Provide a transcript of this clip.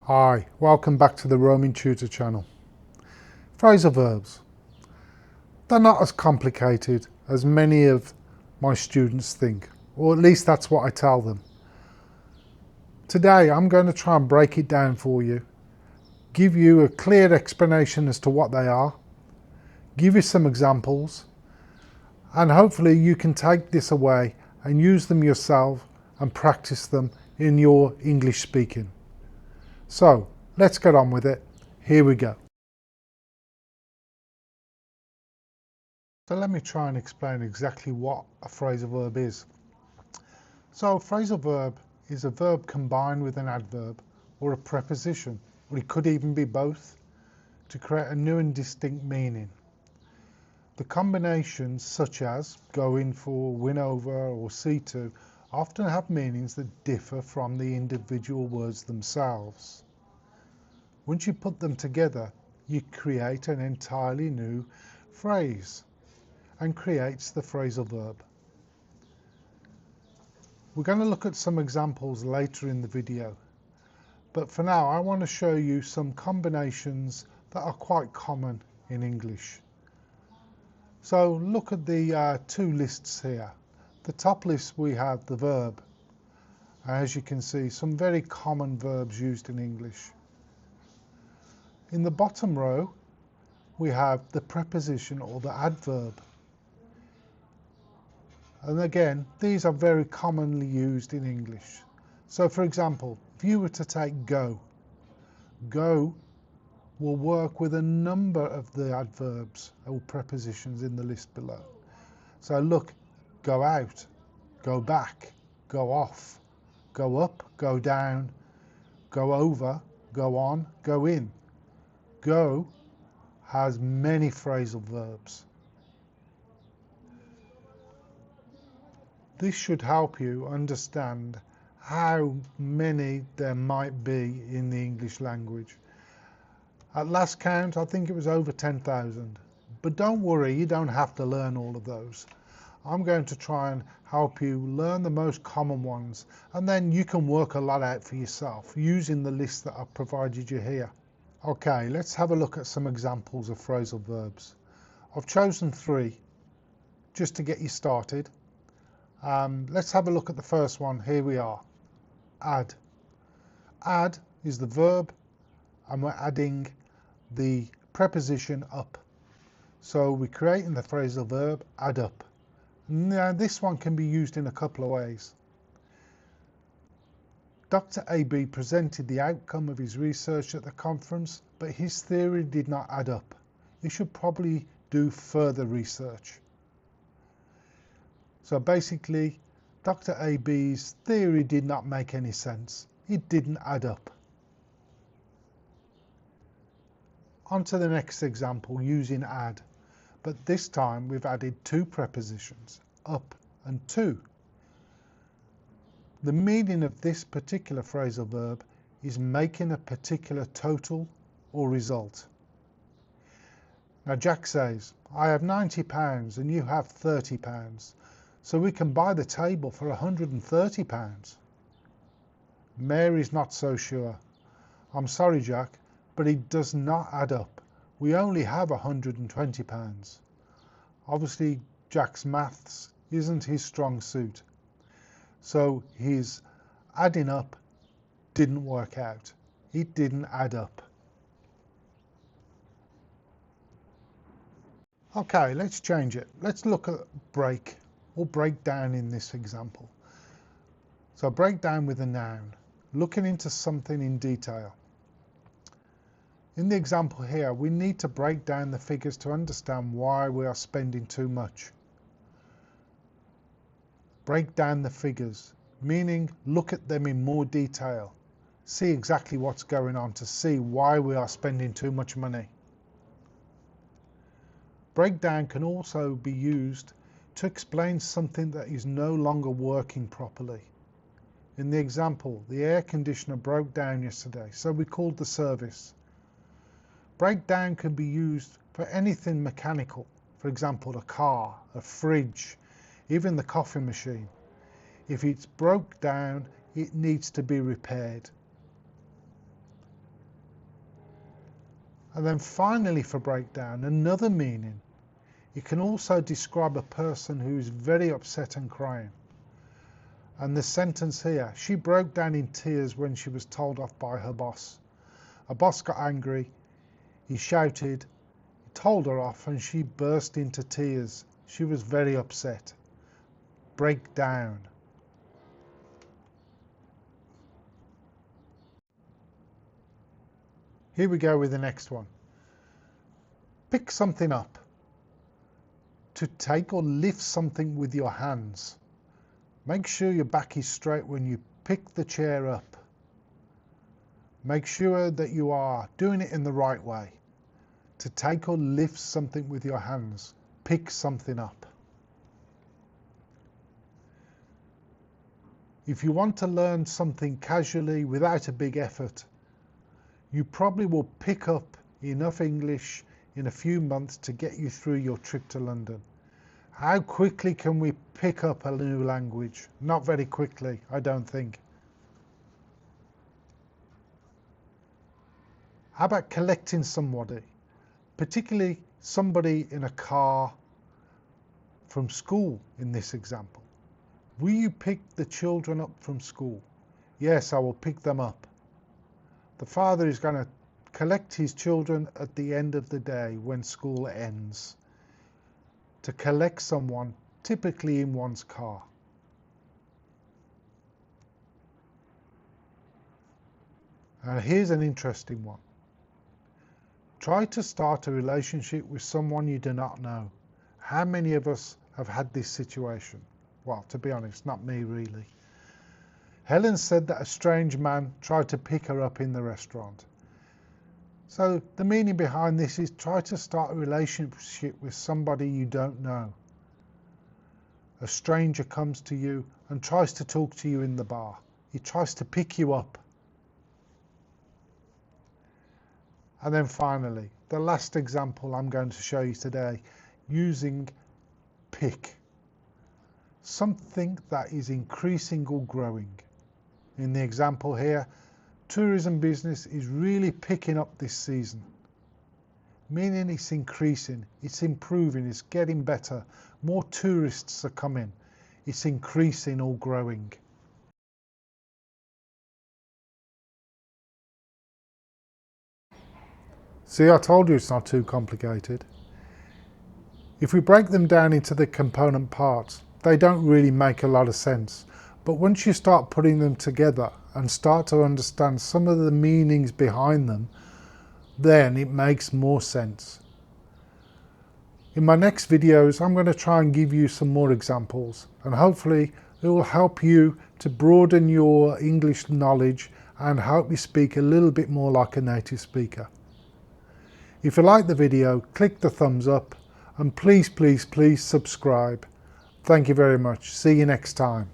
Hi, welcome back to the Roaming Tutor channel. Phrasal verbs. They're not as complicated as many of my students think, or at least that's what I tell them. Today I'm going to try and break it down for you, give you a clear explanation as to what they are, give you some examples, and hopefully you can take this away and use them yourself and practice them in your English speaking. So let's get on with it. Here we go. So let me try and explain exactly what a phrasal verb is. So a phrasal verb is a verb combined with an adverb or a preposition, or it could even be both, to create a new and distinct meaning. The combinations such as go in for, win over or see to often have meanings that differ from the individual words themselves. Once you put them together, you create an entirely new phrase and creates the phrasal verb. We're going to look at some examples later in the video, but for now I want to show you some combinations that are quite common in English. So look at the two lists here. The top list we have the verb. As you can see, some very common verbs used in English. In the bottom row we have the preposition or the adverb. And again, these are very commonly used in English. So for example, if you were to take go, go will work with a number of the adverbs or prepositions in the list below. So look, go out, go back, go off, go up, go down, go over, go on, go in. Go has many phrasal verbs. This should help you understand how many there might be in the English language. At last count, I think it was over 10,000. But don't worry, you don't have to learn all of those. I'm going to try and help you learn the most common ones, and then you can work a lot out for yourself using the list that I've provided you here. Okay, let's have a look at some examples of phrasal verbs. I've chosen 3 just to get you started. Let's have a look at the first one. Here we are. Add. Add is the verb, and we're adding the preposition up. So we're creating the phrasal verb add up. Now this one can be used in a couple of ways. Dr. AB presented the outcome of his research at the conference, but his theory did not add up. He should probably do further research. So basically, Dr. AB's theory did not make any sense. It didn't add up. On to the next example using add, but this time we've added 2 prepositions, up and to. The meaning of this particular phrasal verb is making a particular total or result. Now Jack says, I have £90 and you have £30, so we can buy the table for £130. Mary's not so sure. I'm sorry, Jack, but it does not add up. We only have £120. Obviously, Jack's maths isn't his strong suit, so his adding up didn't work out. It didn't add up. Okay, let's change it. Let's look at break or break down in this example. So break down with a noun, looking into something in detail. In the example here, we need to break down the figures to understand why we are spending too much. Break down the figures, meaning look at them in more detail. See exactly what's going on to see why we are spending too much money. Breakdown can also be used to explain something that is no longer working properly. In the example, the air conditioner broke down yesterday, so we called the service. Breakdown can be used for anything mechanical, for example, a car, a fridge, even the coffee machine. If it's broke down, it needs to be repaired. And then finally, for breakdown, another meaning. It can also describe a person who is very upset and crying. And the sentence here, she broke down in tears when she was told off by her boss. Her boss got angry, he shouted, he told her off, and she burst into tears. She was very upset. Break down. Here we go with the next one. Pick something up. To take or lift something with your hands. Make sure your back is straight when you pick the chair up. Make sure that you are doing it in the right way. To take or lift something with your hands. Pick something up. If you want to learn something casually without a big effort, you probably will pick up enough English in a few months to get you through your trip to London. How quickly can we pick up a new language? Not very quickly, I don't think. How about collecting somebody, particularly somebody in a car from school in this example? Will you pick the children up from school? Yes, I will pick them up. The father is going to collect his children at the end of the day when school ends. To collect someone, typically in one's car. Here's an interesting one. Try to start a relationship with someone you do not know. How many of us have had this situation? Well, to be honest, not me really. Helen said that a strange man tried to pick her up in the restaurant. So the meaning behind this is try to start a relationship with somebody you don't know. A stranger comes to you and tries to talk to you in the bar. He tries to pick you up. And then finally, the last example I'm going to show you today, using pick. Something that is increasing or growing. In the example here, tourism business is really picking up this season. Meaning it's increasing, it's improving, it's getting better. More tourists are coming. It's increasing or growing. See, I told you it's not too complicated. If we break them down into the component parts, they don't really make a lot of sense. But once you start putting them together and start to understand some of the meanings behind them, then it makes more sense. In my next videos, I'm going to try and give you some more examples, and hopefully it will help you to broaden your English knowledge and help you speak a little bit more like a native speaker. If you like the video, click the thumbs up and please subscribe. Thank you very much. See you next time.